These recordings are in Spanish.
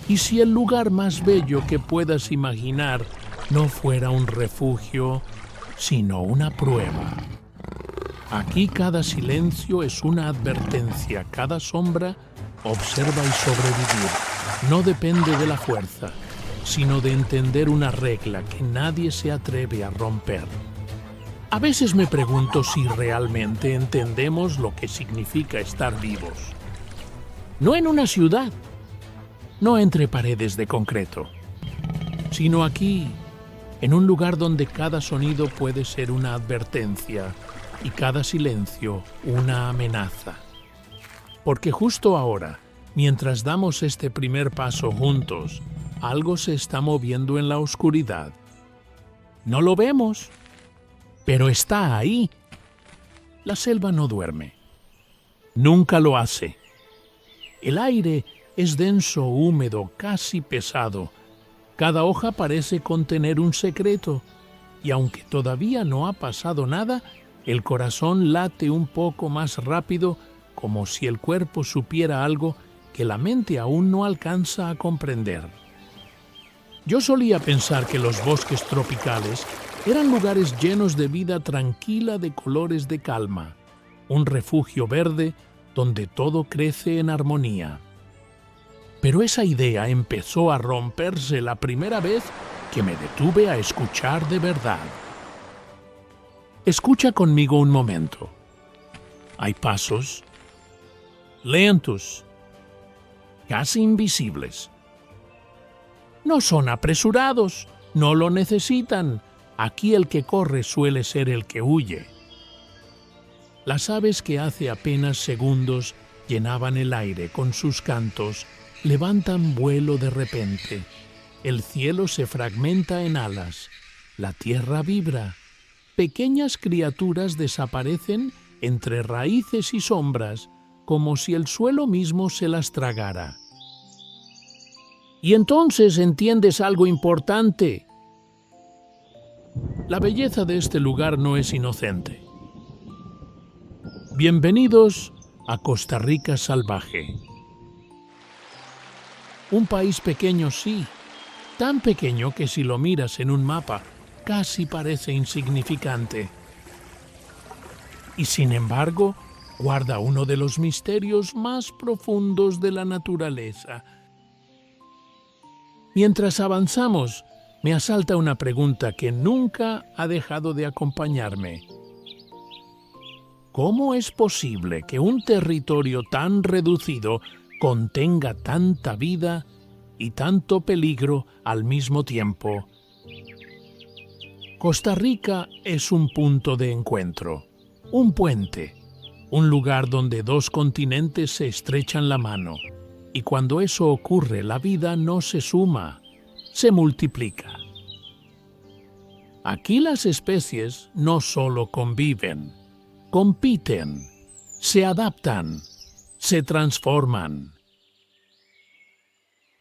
¿Y si el lugar más bello que puedas imaginar no fuera un refugio, sino una prueba? Aquí cada silencio es una advertencia, cada sombra observa y sobrevivir. No depende de la fuerza, sino de entender una regla que nadie se atreve a romper. A veces me pregunto si realmente entendemos lo que significa estar vivos. No en una ciudad, no entre paredes de concreto, sino aquí, en un lugar donde cada sonido puede ser una advertencia y cada silencio una amenaza. Porque justo ahora, mientras damos este primer paso juntos, algo se está moviendo en la oscuridad. No lo vemos, pero está ahí. La selva no duerme. Nunca lo hace. El aire es denso, húmedo, casi pesado. Cada hoja parece contener un secreto, y aunque todavía no ha pasado nada, el corazón late un poco más rápido, como si el cuerpo supiera algo que la mente aún no alcanza a comprender. Yo solía pensar que los bosques tropicales eran lugares llenos de vida tranquila de colores de calma, un refugio verde donde todo crece en armonía. Pero esa idea empezó a romperse la primera vez que me detuve a escuchar de verdad. Escucha conmigo un momento. Hay pasos lentos, casi invisibles. No son apresurados, no lo necesitan. Aquí el que corre suele ser el que huye. Las aves que hace apenas segundos llenaban el aire con sus cantos levantan vuelo de repente. El cielo se fragmenta en alas, la tierra vibra. Pequeñas criaturas desaparecen entre raíces y sombras, como si el suelo mismo se las tragara. Y entonces entiendes algo importante. La belleza de este lugar no es inocente. Bienvenidos a Costa Rica salvaje. Un país pequeño, sí, tan pequeño que si lo miras en un mapa, casi parece insignificante. Y sin embargo, guarda uno de los misterios más profundos de la naturaleza. Mientras avanzamos, me asalta una pregunta que nunca ha dejado de acompañarme. ¿Cómo es posible que un territorio tan reducido contenga tanta vida y tanto peligro al mismo tiempo? Costa Rica es un punto de encuentro, un puente, un lugar donde dos continentes se estrechan la mano. Y cuando eso ocurre, la vida no se suma, se multiplica. Aquí las especies no solo conviven, compiten, se adaptan, se transforman.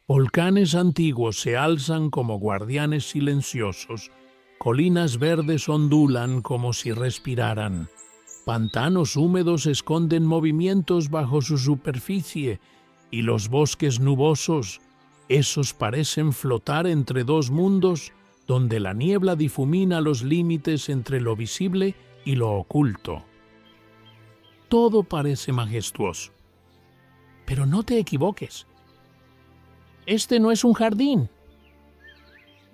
Volcanes antiguos se alzan como guardianes silenciosos, colinas verdes ondulan como si respiraran, pantanos húmedos esconden movimientos bajo su superficie, y los bosques nubosos, esos parecen flotar entre dos mundos donde la niebla difumina los límites entre lo visible y lo oculto. Todo parece majestuoso. Pero no te equivoques. Este no es un jardín.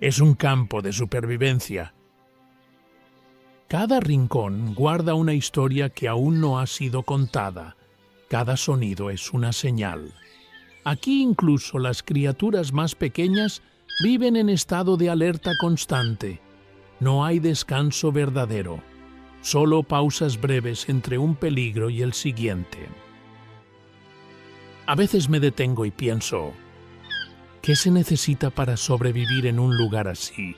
Es un campo de supervivencia. Cada rincón guarda una historia que aún no ha sido contada. Cada sonido es una señal. Aquí incluso las criaturas más pequeñas viven en estado de alerta constante. No hay descanso verdadero, solo pausas breves entre un peligro y el siguiente. A veces me detengo y pienso, ¿qué se necesita para sobrevivir en un lugar así?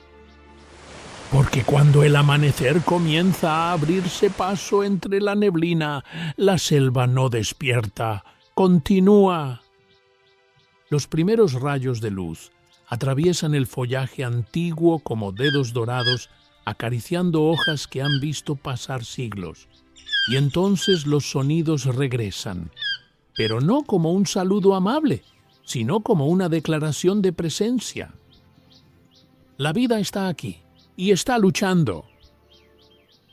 Porque cuando el amanecer comienza a abrirse paso entre la neblina, la selva no despierta, continúa. Los primeros rayos de luz atraviesan el follaje antiguo como dedos dorados, acariciando hojas que han visto pasar siglos. Y entonces los sonidos regresan, pero no como un saludo amable, sino como una declaración de presencia. La vida está aquí y está luchando.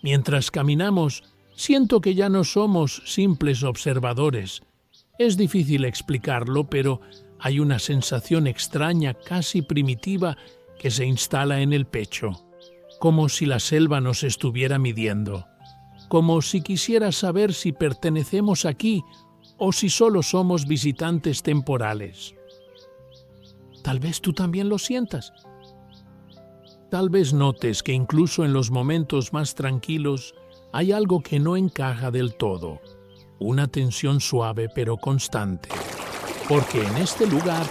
Mientras caminamos, siento que ya no somos simples observadores. Es difícil explicarlo, pero hay una sensación extraña, casi primitiva, que se instala en el pecho, como si la selva nos estuviera midiendo, como si quisiera saber si pertenecemos aquí o si solo somos visitantes temporales. Tal vez tú también lo sientas. Tal vez notes que incluso en los momentos más tranquilos hay algo que no encaja del todo, una tensión suave pero constante, porque en este lugar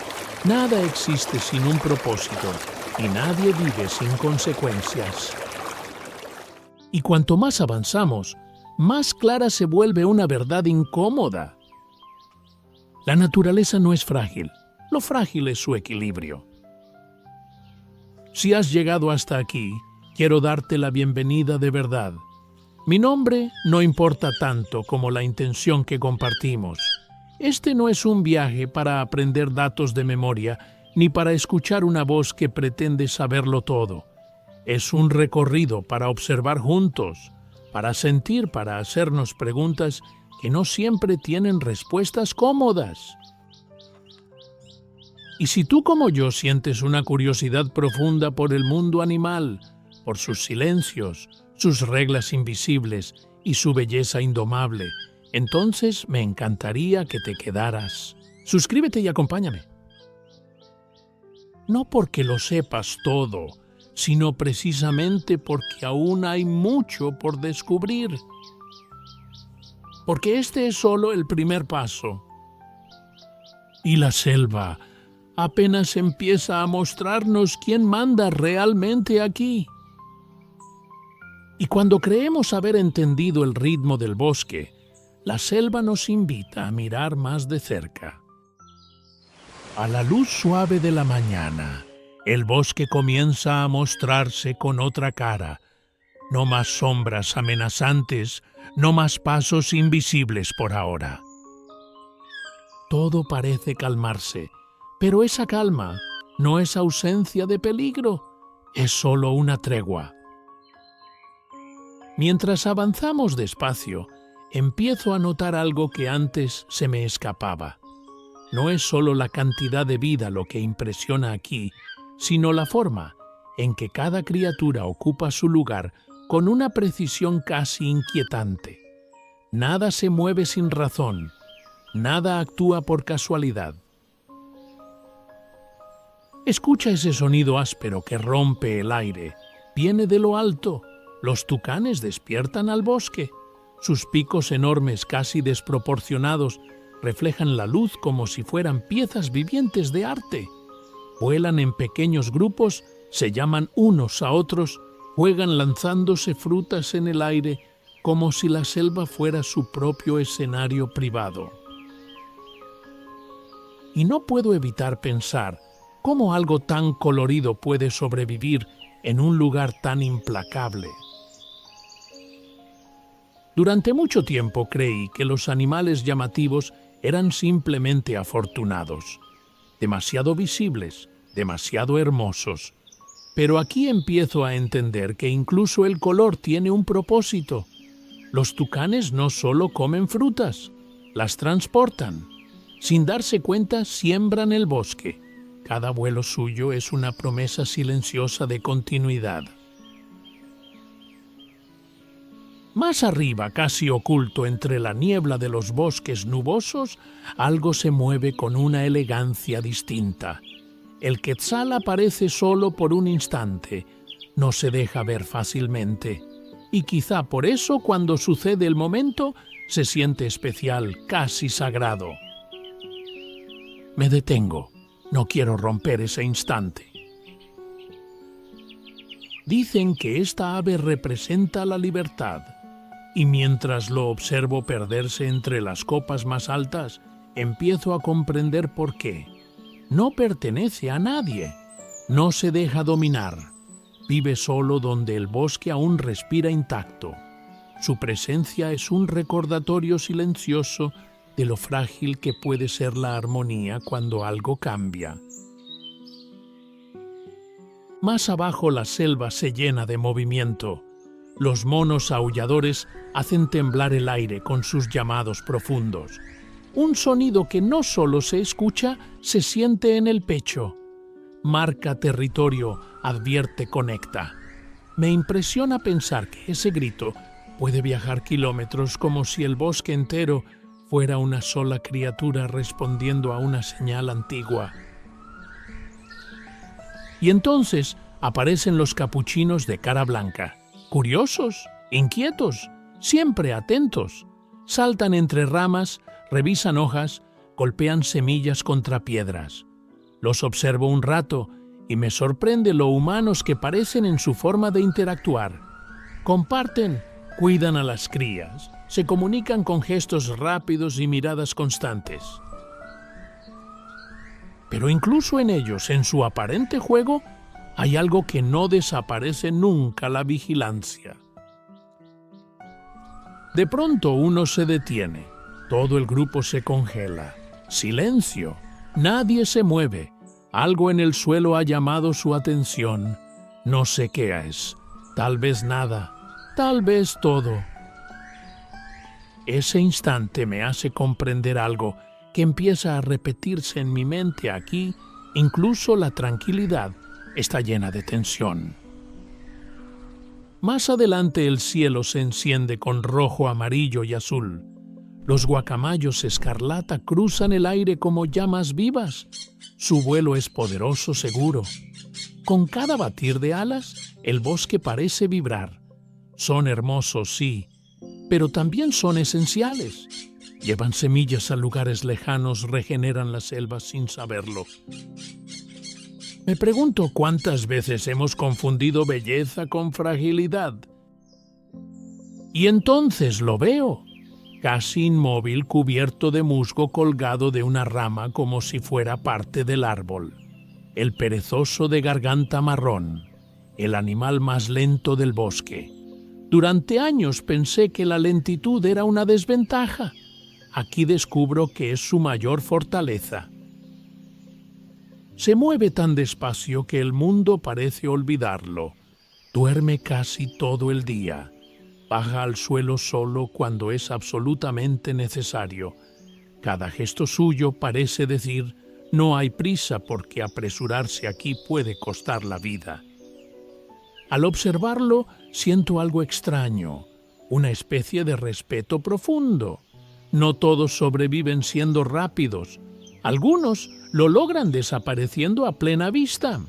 nada existe sin un propósito y nadie vive sin consecuencias. Y cuanto más avanzamos, más clara se vuelve una verdad incómoda. La naturaleza no es frágil, lo frágil es su equilibrio. Si has llegado hasta aquí, quiero darte la bienvenida de verdad. Mi nombre no importa tanto como la intención que compartimos. Este no es un viaje para aprender datos de memoria, ni para escuchar una voz que pretende saberlo todo. Es un recorrido para observar juntos, para sentir, para hacernos preguntas que no siempre tienen respuestas cómodas. Y si tú como yo sientes una curiosidad profunda por el mundo animal, por sus silencios, sus reglas invisibles y su belleza indomable, entonces me encantaría que te quedaras. Suscríbete y acompáñame. No porque lo sepas todo, sino precisamente porque aún hay mucho por descubrir. Porque este es solo el primer paso. Y la selva apenas empieza a mostrarnos quién manda realmente aquí. Y cuando creemos haber entendido el ritmo del bosque, la selva nos invita a mirar más de cerca. A la luz suave de la mañana, el bosque comienza a mostrarse con otra cara. No más sombras amenazantes, no más pasos invisibles por ahora. Todo parece calmarse, pero esa calma no es ausencia de peligro, es solo una tregua. Mientras avanzamos despacio, empiezo a notar algo que antes se me escapaba. No es solo la cantidad de vida lo que impresiona aquí, sino la forma en que cada criatura ocupa su lugar con una precisión casi inquietante. Nada se mueve sin razón, nada actúa por casualidad. Escucha ese sonido áspero que rompe el aire. Viene de lo alto. Los tucanes despiertan al bosque. Sus picos enormes, casi desproporcionados, reflejan la luz como si fueran piezas vivientes de arte. Vuelan en pequeños grupos, se llaman unos a otros, juegan lanzándose frutas en el aire como si la selva fuera su propio escenario privado. Y no puedo evitar pensar cómo algo tan colorido puede sobrevivir en un lugar tan implacable. Durante mucho tiempo creí que los animales llamativos eran simplemente afortunados, demasiado visibles, demasiado hermosos. Pero aquí empiezo a entender que incluso el color tiene un propósito. Los tucanes no solo comen frutas, las transportan. Sin darse cuenta, siembran el bosque. Cada vuelo suyo es una promesa silenciosa de continuidad. Más arriba, casi oculto entre la niebla de los bosques nubosos, algo se mueve con una elegancia distinta. El quetzal aparece solo por un instante, no se deja ver fácilmente, y quizá por eso cuando sucede el momento se siente especial, casi sagrado. Me detengo, no quiero romper ese instante. Dicen que esta ave representa la libertad, y mientras lo observo perderse entre las copas más altas, empiezo a comprender por qué. No pertenece a nadie, no se deja dominar, vive solo donde el bosque aún respira intacto. Su presencia es un recordatorio silencioso de lo frágil que puede ser la armonía cuando algo cambia. Más abajo la selva se llena de movimiento. Los monos aulladores hacen temblar el aire con sus llamados profundos. Un sonido que no solo se escucha, se siente en el pecho. Marca territorio, advierte, conecta. Me impresiona pensar que ese grito puede viajar kilómetros como si el bosque entero fuera una sola criatura respondiendo a una señal antigua. Y entonces aparecen los capuchinos de cara blanca, curiosos, inquietos, siempre atentos. Saltan entre ramas, revisan hojas, golpean semillas contra piedras. Los observo un rato y me sorprende lo humanos que parecen en su forma de interactuar. Comparten, cuidan a las crías, se comunican con gestos rápidos y miradas constantes. Pero incluso en ellos, en su aparente juego, hay algo que no desaparece nunca: la vigilancia. De pronto uno se detiene, todo el grupo se congela. Silencio, nadie se mueve. Algo en el suelo ha llamado su atención. No sé qué es, tal vez nada, tal vez todo. Ese instante me hace comprender algo que empieza a repetirse en mi mente aquí. Incluso la tranquilidad está llena de tensión. Más adelante el cielo se enciende con rojo, amarillo y azul. Los guacamayos escarlata cruzan el aire como llamas vivas. Su vuelo es poderoso, seguro. Con cada batir de alas, el bosque parece vibrar. Son hermosos, sí, pero también son esenciales. Llevan semillas a lugares lejanos, regeneran la selva sin saberlo. Me pregunto cuántas veces hemos confundido belleza con fragilidad. Y entonces lo veo, casi inmóvil, cubierto de musgo, colgado de una rama como si fuera parte del árbol. El perezoso de garganta marrón, el animal más lento del bosque. Durante años pensé que la lentitud era una desventaja. Aquí descubro que es su mayor fortaleza. Se mueve tan despacio que el mundo parece olvidarlo. Duerme casi todo el día. Baja al suelo solo cuando es absolutamente necesario. Cada gesto suyo parece decir: no hay prisa, porque apresurarse aquí puede costar la vida. Al observarlo, siento algo extraño, una especie de respeto profundo. No todos sobreviven siendo rápidos. Algunos lo logran desapareciendo a plena vista.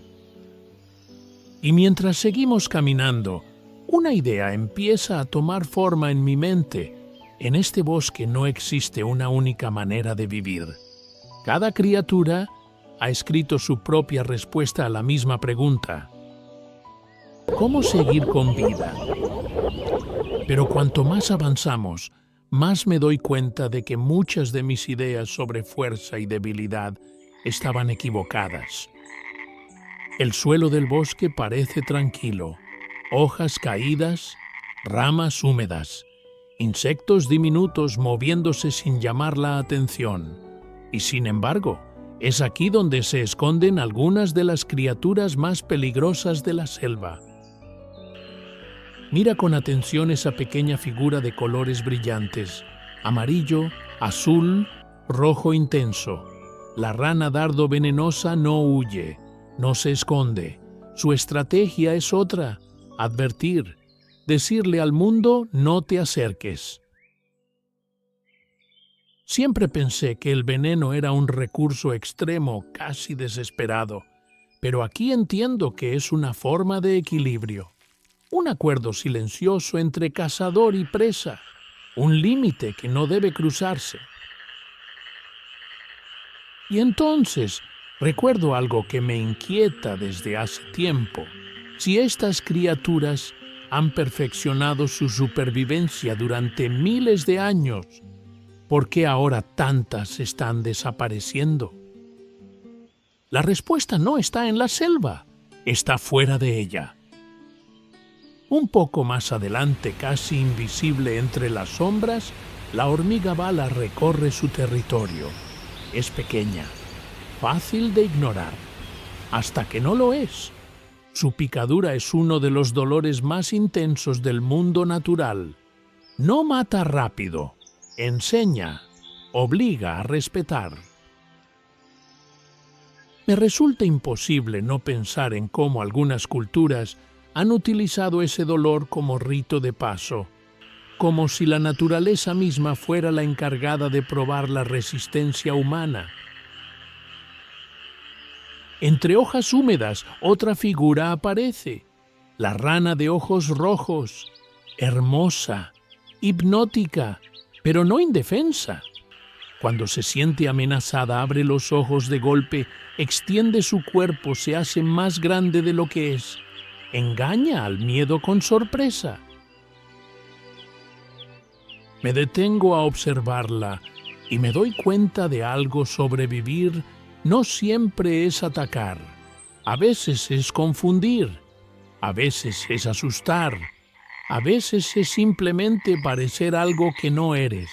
Y mientras seguimos caminando, una idea empieza a tomar forma en mi mente. En este bosque no existe una única manera de vivir. Cada criatura ha escrito su propia respuesta a la misma pregunta: ¿cómo seguir con vida? Pero cuanto más avanzamos, más me doy cuenta de que muchas de mis ideas sobre fuerza y debilidad estaban equivocadas. El suelo del bosque parece tranquilo, hojas caídas, ramas húmedas, insectos diminutos moviéndose sin llamar la atención. Y sin embargo, es aquí donde se esconden algunas de las criaturas más peligrosas de la selva. Mira con atención esa pequeña figura de colores brillantes: amarillo, azul, rojo intenso. La rana dardo venenosa no huye, no se esconde. Su estrategia es otra: advertir, decirle al mundo: no te acerques. Siempre pensé que el veneno era un recurso extremo, casi desesperado, pero aquí entiendo que es una forma de equilibrio. Un acuerdo silencioso entre cazador y presa, un límite que no debe cruzarse. Y entonces recuerdo algo que me inquieta desde hace tiempo. Si estas criaturas han perfeccionado su supervivencia durante miles de años, ¿por qué ahora tantas están desapareciendo? La respuesta no está en la selva, está fuera de ella. Un poco más adelante, casi invisible entre las sombras, La hormiga bala recorre su territorio. Es pequeña, fácil de ignorar, hasta que no lo es. Su picadura es uno de los dolores más intensos del mundo natural. No mata rápido, enseña, obliga a respetar. Me resulta imposible no pensar en cómo algunas culturas han utilizado ese dolor como rito de paso, como si la naturaleza misma fuera la encargada de probar la resistencia humana. Entre hojas húmedas, otra figura aparece, la rana de ojos rojos, hermosa, hipnótica, pero no indefensa. Cuando se siente amenazada, abre los ojos de golpe, extiende su cuerpo, se hace más grande de lo que es, engaña al miedo con sorpresa. Me detengo a observarla y me doy cuenta de algo: sobrevivir no siempre es atacar. A veces es confundir, a veces es asustar, a veces es simplemente parecer algo que no eres.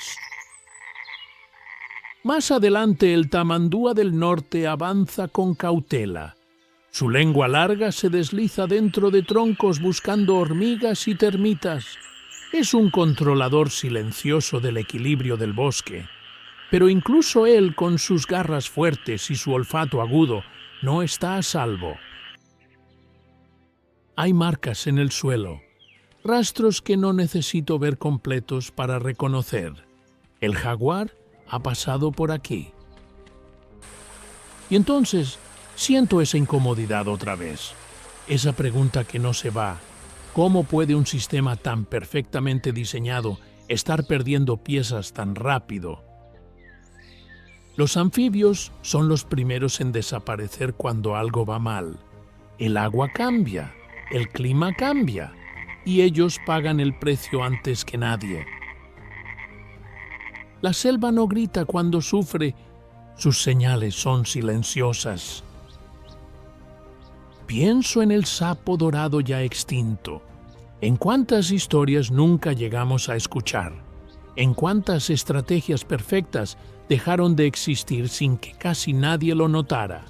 Más adelante, el tamandúa del norte avanza con cautela. Su lengua larga se desliza dentro de troncos buscando hormigas y termitas. Es un controlador silencioso del equilibrio del bosque. Pero incluso él, con sus garras fuertes y su olfato agudo, no está a salvo. Hay marcas en el suelo, rastros que no necesito ver completos para reconocer. El jaguar ha pasado por aquí. Y entonces siento esa incomodidad otra vez, esa pregunta que no se va. ¿Cómo puede un sistema tan perfectamente diseñado estar perdiendo piezas tan rápido? Los anfibios son los primeros en desaparecer cuando algo va mal. El agua cambia, el clima cambia, y ellos pagan el precio antes que nadie. La selva no grita cuando sufre, sus señales son silenciosas. Pienso en el sapo dorado ya extinto. ¿En cuántas historias nunca llegamos a escuchar? ¿En cuántas estrategias perfectas dejaron de existir sin que casi nadie lo notara?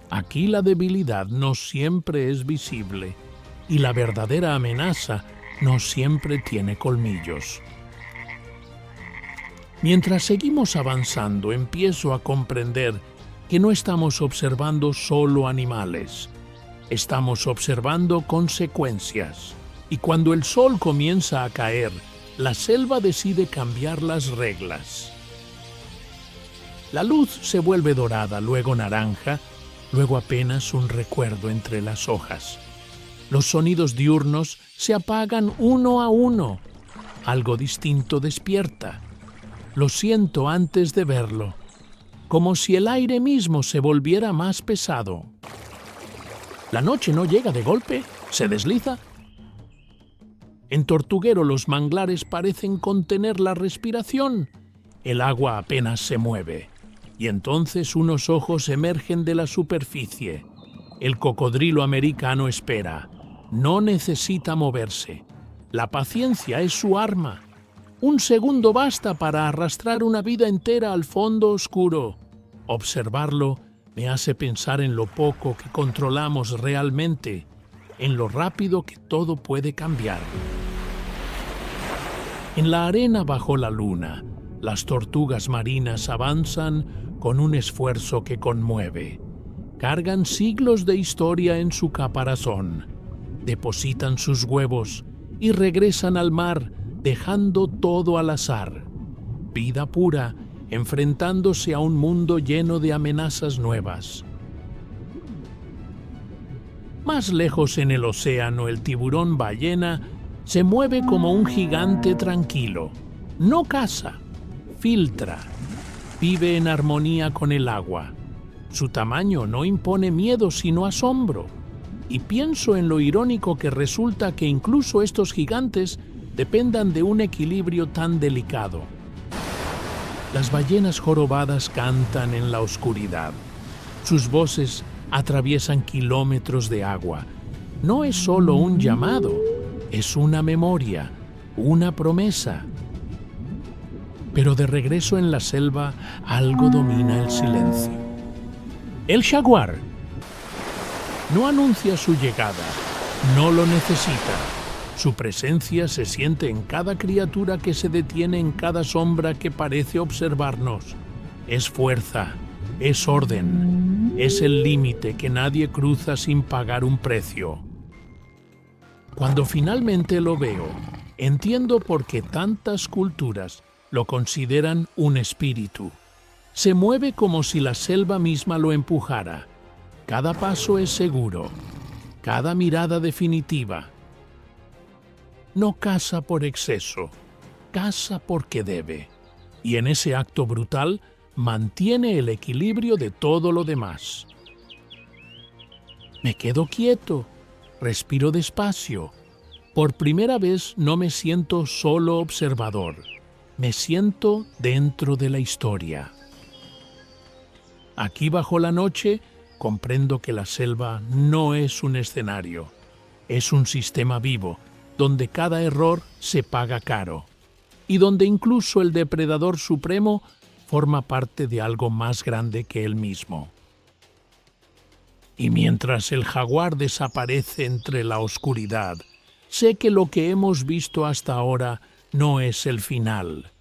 Aquí la debilidad no siempre es visible y la verdadera amenaza no siempre tiene colmillos. Mientras seguimos avanzando, empiezo a comprender que no estamos observando solo animales. Estamos observando consecuencias. Y cuando el sol comienza a caer, la selva decide cambiar las reglas. La luz se vuelve dorada, luego naranja, luego apenas un recuerdo entre las hojas. Los sonidos diurnos se apagan uno a uno. Algo distinto despierta. Lo siento antes de verlo, como si el aire mismo se volviera más pesado. La noche no llega de golpe, se desliza. En Tortuguero los manglares parecen contener la respiración. El agua apenas se mueve, y entonces unos ojos emergen de la superficie. El cocodrilo americano espera, no necesita moverse. La paciencia es su arma. Un segundo basta para arrastrar una vida entera al fondo oscuro. Observarlo me hace pensar en lo poco que controlamos realmente, en lo rápido que todo puede cambiar. En la arena bajo la luna, las tortugas marinas avanzan con un esfuerzo que conmueve. Cargan siglos de historia en su caparazón, depositan sus huevos y regresan al mar, dejando todo al azar. Vida pura, enfrentándose a un mundo lleno de amenazas nuevas. Más lejos en el océano, el tiburón ballena se mueve como un gigante tranquilo. No caza, filtra, vive en armonía con el agua. Su tamaño no impone miedo sino asombro. Y pienso en lo irónico que resulta que incluso estos gigantes dependan de un equilibrio tan delicado. Las ballenas jorobadas cantan en la oscuridad. Sus voces atraviesan kilómetros de agua. No es solo un llamado, es una memoria, una promesa. Pero de regreso en la selva, algo domina el silencio. El jaguar no anuncia su llegada, no lo necesita. Su presencia se siente en cada criatura que se detiene, en cada sombra que parece observarnos. Es fuerza, es orden, es el límite que nadie cruza sin pagar un precio. Cuando finalmente lo veo, entiendo por qué tantas culturas lo consideran un espíritu. Se mueve como si la selva misma lo empujara. Cada paso es seguro, cada mirada definitiva. No caza por exceso, caza porque debe. Y en ese acto brutal mantiene el equilibrio de todo lo demás. Me quedo quieto, respiro despacio. Por primera vez no me siento solo observador, me siento dentro de la historia. Aquí bajo la noche comprendo que la selva no es un escenario, es un sistema vivo, donde cada error se paga caro, y donde incluso el depredador supremo forma parte de algo más grande que él mismo. Y mientras el jaguar desaparece entre la oscuridad, sé que lo que hemos visto hasta ahora no es el final,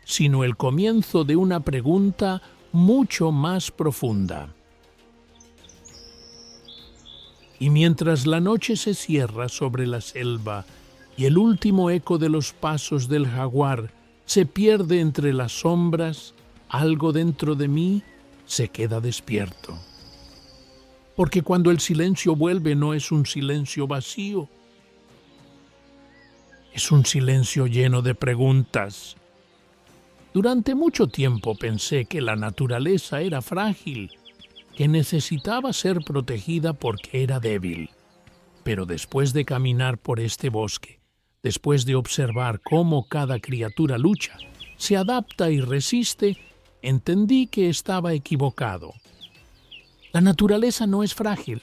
sino el comienzo de una pregunta mucho más profunda. Y mientras la noche se cierra sobre la selva y el último eco de los pasos del jaguar se pierde entre las sombras, algo dentro de mí se queda despierto. Porque cuando el silencio vuelve no es un silencio vacío, es un silencio lleno de preguntas. Durante mucho tiempo pensé que la naturaleza era frágil, que necesitaba ser protegida porque era débil. Pero después de caminar por este bosque, después de observar cómo cada criatura lucha, se adapta y resiste, entendí que estaba equivocado. La naturaleza no es frágil.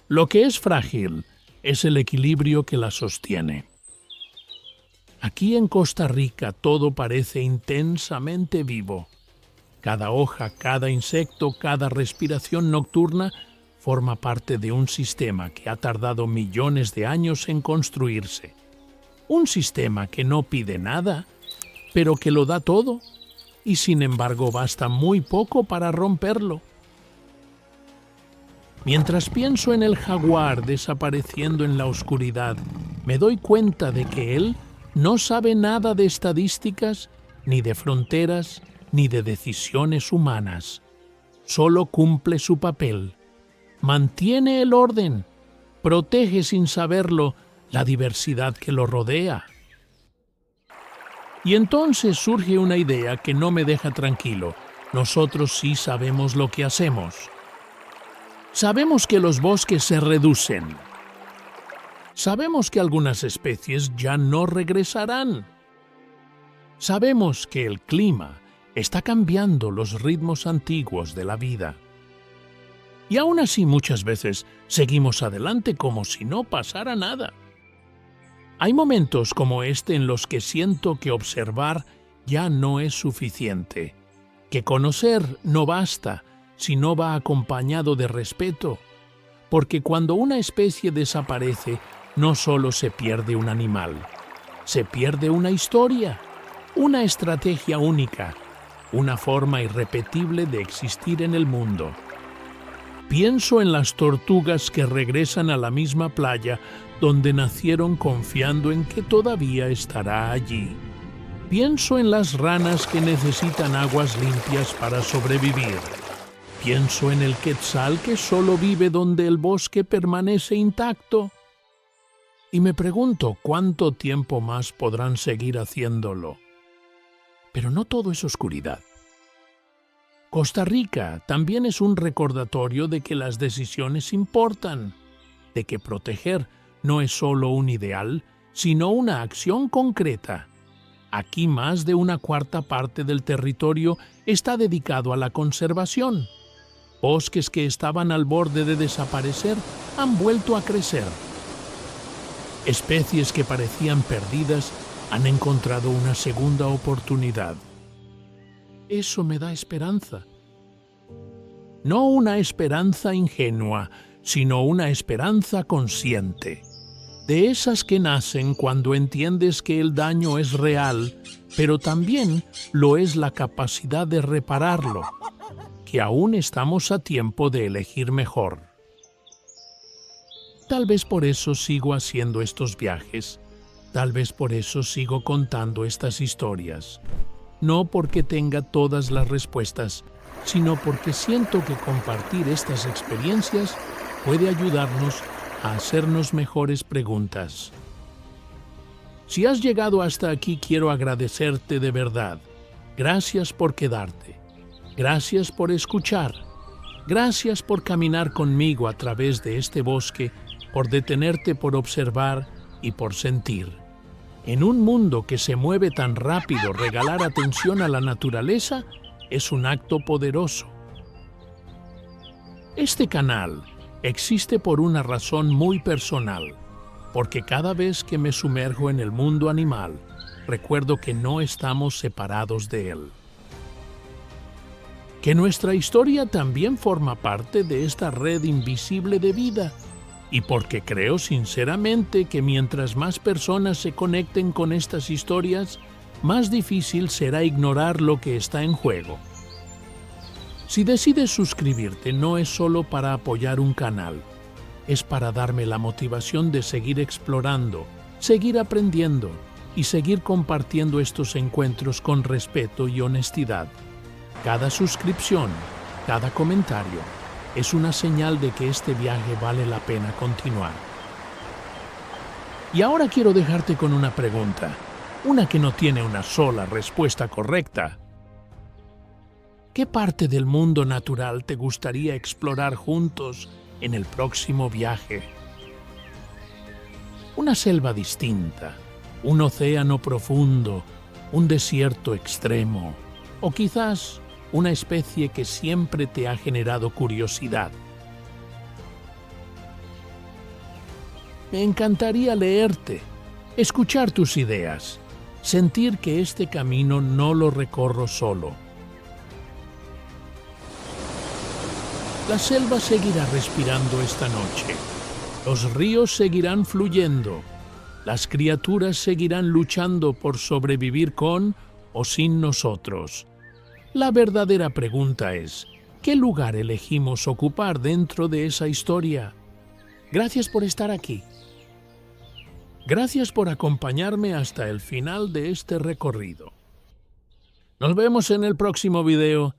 Lo que es frágil es el equilibrio que la sostiene. Aquí en Costa Rica todo parece intensamente vivo. Cada hoja, cada insecto, cada respiración nocturna forma parte de un sistema que ha tardado millones de años en construirse. Un sistema que no pide nada, pero que lo da todo, y sin embargo basta muy poco para romperlo. Mientras pienso en el jaguar desapareciendo en la oscuridad, me doy cuenta de que él no sabe nada de estadísticas, ni de fronteras, ni de decisiones humanas. Solo cumple su papel. Mantiene el orden. Protege sin saberlo la diversidad que lo rodea. Y entonces surge una idea que no me deja tranquilo. Nosotros sí sabemos lo que hacemos. Sabemos que los bosques se reducen. Sabemos que algunas especies ya no regresarán. Sabemos que el clima está cambiando los ritmos antiguos de la vida. Y aún así muchas veces seguimos adelante como si no pasara nada. Hay momentos como este en los que siento que observar ya no es suficiente, que conocer no basta si no va acompañado de respeto, porque cuando una especie desaparece, no solo se pierde un animal, se pierde una historia, una estrategia única, una forma irrepetible de existir en el mundo. Pienso en las tortugas que regresan a la misma playa donde nacieron confiando en que todavía estará allí. Pienso en las ranas que necesitan aguas limpias para sobrevivir. Pienso en el quetzal que solo vive donde el bosque permanece intacto. Y me pregunto cuánto tiempo más podrán seguir haciéndolo. Pero no todo es oscuridad. Costa Rica también es un recordatorio de que las decisiones importan, de que proteger no es solo un ideal, sino una acción concreta. Aquí más de una cuarta parte del territorio está dedicado a la conservación. Bosques que estaban al borde de desaparecer han vuelto a crecer. Especies que parecían perdidas Han encontrado una segunda oportunidad. Eso me da esperanza. No una esperanza ingenua, sino una esperanza consciente. De esas que nacen cuando entiendes que el daño es real, pero también lo es la capacidad de repararlo, que aún estamos a tiempo de elegir mejor. Tal vez por eso sigo haciendo estos viajes, tal vez por eso sigo contando estas historias. No porque tenga todas las respuestas, sino porque siento que compartir estas experiencias puede ayudarnos a hacernos mejores preguntas. Si has llegado hasta aquí, quiero agradecerte de verdad. Gracias por quedarte. Gracias por escuchar. Gracias por caminar conmigo a través de este bosque, por detenerte, por observar y por sentir. En un mundo que se mueve tan rápido, regalar atención a la naturaleza es un acto poderoso. Este canal existe por una razón muy personal, porque cada vez que me sumerjo en el mundo animal, recuerdo que no estamos separados de él. Que nuestra historia también forma parte de esta red invisible de vida, y porque creo sinceramente que mientras más personas se conecten con estas historias, más difícil será ignorar lo que está en juego. Si decides suscribirte, no es solo para apoyar un canal, es para darme la motivación de seguir explorando, seguir aprendiendo y seguir compartiendo estos encuentros con respeto y honestidad. Cada suscripción, cada comentario, es una señal de que este viaje vale la pena continuar. Y ahora quiero dejarte con una pregunta, una que no tiene una sola respuesta correcta. ¿Qué parte del mundo natural te gustaría explorar juntos en el próximo viaje? Una selva distinta, un océano profundo, un desierto extremo, o quizás una especie que siempre te ha generado curiosidad. Me encantaría leerte, escuchar tus ideas, sentir que este camino no lo recorro solo. La selva seguirá respirando esta noche, los ríos seguirán fluyendo, las criaturas seguirán luchando por sobrevivir con o sin nosotros. La verdadera pregunta es, ¿qué lugar elegimos ocupar dentro de esa historia? Gracias por estar aquí. Gracias por acompañarme hasta el final de este recorrido. Nos vemos en el próximo video.